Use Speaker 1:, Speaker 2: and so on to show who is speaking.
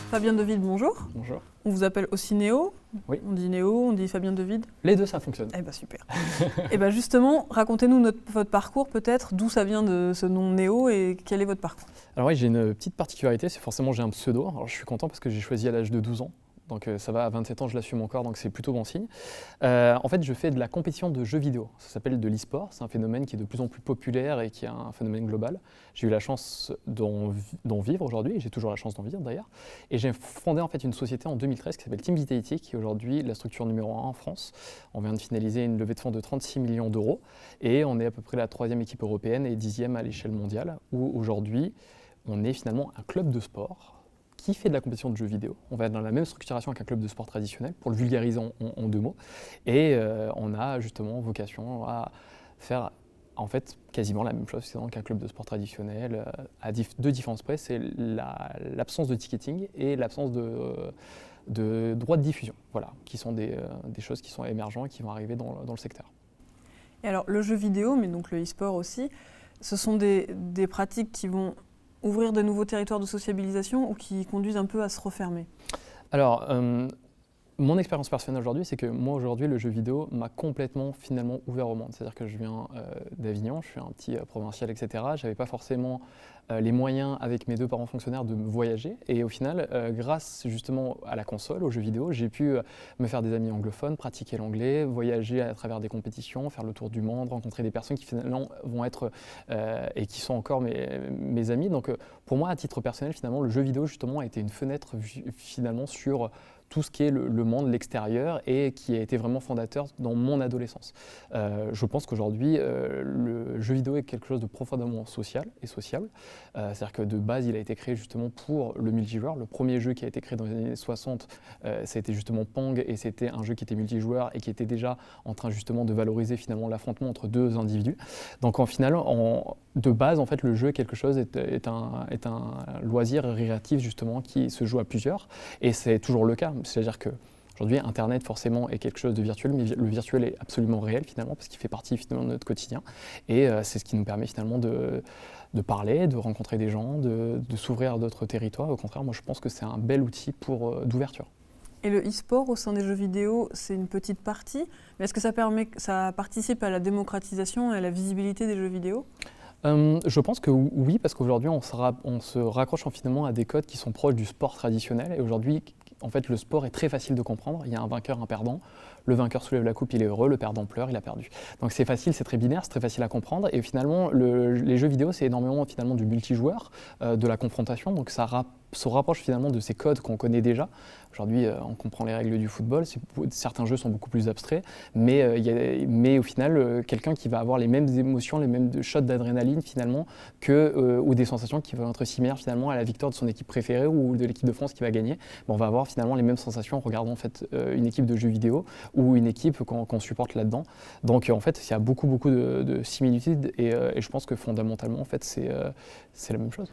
Speaker 1: Fabien Devide, bonjour.
Speaker 2: Bonjour.
Speaker 1: On vous appelle aussi Néo.
Speaker 2: Oui.
Speaker 1: On dit Néo, on dit Fabien Devide.
Speaker 2: Les deux, ça fonctionne.
Speaker 1: Eh bien, super. Et bien justement, racontez-nous votre parcours peut-être, d'où ça vient de ce nom Néo et quel est votre parcours?
Speaker 2: Alors oui, j'ai une petite particularité, c'est forcément j'ai un pseudo. Alors je suis content parce que j'ai choisi à l'âge de 12 ans. Donc ça va, à 27 ans, je l'assume encore, donc c'est plutôt bon signe. En fait, je fais de la compétition de jeux vidéo. Ça s'appelle de l'e-sport. C'est un phénomène qui est de plus en plus populaire et qui est un phénomène global. J'ai eu la chance d'en vivre aujourd'hui, et j'ai toujours la chance d'en vivre d'ailleurs. Et j'ai fondé en fait une société en 2013 qui s'appelle Team Vitality, qui est aujourd'hui la structure numéro 1 en France. On vient de finaliser une levée de fonds de 36 millions d'euros. Et on est à peu près la 3e équipe européenne et 10e à l'échelle mondiale, où aujourd'hui, on est finalement un club de sport qui fait de la compétition de jeux vidéo. On va être dans la même structuration qu'un club de sport traditionnel, pour le vulgariser en deux mots. Et on a justement vocation à faire en fait quasiment la même chose qu'un club de sport traditionnel, à deux différences près, c'est l'absence de ticketing et l'absence de droits de diffusion, voilà, qui sont des choses qui sont émergentes et qui vont arriver dans le secteur.
Speaker 1: Et alors le jeu vidéo, mais donc le e-sport aussi, ce sont des pratiques qui vont ouvrir de nouveaux territoires de sociabilisation ou qui conduisent un peu à se refermer?
Speaker 2: Alors, mon expérience personnelle aujourd'hui, c'est que moi aujourd'hui, le jeu vidéo m'a complètement finalement ouvert au monde. C'est-à-dire que je viens d'Avignon, je suis un petit provincial, etc. Je n'avais pas forcément les moyens avec mes deux parents fonctionnaires de voyager. Et au final, grâce justement à la console, aux jeux vidéo, j'ai pu me faire des amis anglophones, pratiquer l'anglais, voyager à travers des compétitions, faire le tour du monde, rencontrer des personnes qui finalement vont être et qui sont encore mes amis. Donc pour moi, à titre personnel, finalement, le jeu vidéo justement a été une fenêtre finalement sur tout ce qui est le monde, l'extérieur, et qui a été vraiment fondateur dans mon adolescence. Je pense qu'aujourd'hui, le jeu vidéo est quelque chose de profondément social et sociable. C'est-à-dire que de base, il a été créé justement pour le multijoueur. Le premier jeu qui a été créé dans les années 60, ça a été justement Pong, et c'était un jeu qui était multijoueur et qui était déjà en train justement de valoriser finalement l'affrontement entre deux individus. Donc en final, de base, en fait, le jeu quelque chose est un loisir récréatif justement qui se joue à plusieurs, et c'est toujours le cas. C'est-à-dire qu'aujourd'hui, Internet forcément est quelque chose de virtuel, mais le virtuel est absolument réel finalement, parce qu'il fait partie finalement de notre quotidien. Et c'est ce qui nous permet finalement de parler, de rencontrer des gens, de s'ouvrir à d'autres territoires. Au contraire, moi je pense que c'est un bel outil d'ouverture.
Speaker 1: Et le e-sport au sein des jeux vidéo, c'est une petite partie, mais est-ce que ça participe à la démocratisation et à la visibilité des jeux vidéo?
Speaker 2: Je pense que oui, parce qu'aujourd'hui on se raccroche finalement à des codes qui sont proches du sport traditionnel, et aujourd'hui en fait le sport est très facile de comprendre. Il y a un vainqueur, un perdant. Le vainqueur soulève la coupe, il est heureux, le perdant pleure, il a perdu. Donc c'est facile, c'est très binaire, c'est très facile à comprendre, et finalement les jeux vidéo c'est énormément finalement du multijoueur, de la confrontation, donc ça se rapproche finalement de ces codes qu'on connaît déjà. Aujourd'hui, on comprend les règles du football, certains jeux sont beaucoup plus abstraits, mais au final, quelqu'un qui va avoir les mêmes émotions, les mêmes shots d'adrénaline finalement, ou des sensations qui vont être similaires finalement à la victoire de son équipe préférée ou de l'équipe de France qui va gagner, on va avoir finalement les mêmes sensations en regardant en fait, une équipe de jeux vidéo ou une équipe qu'on supporte là-dedans. Donc en fait, il y a beaucoup de similitudes, et je pense que fondamentalement, en fait, c'est la même chose.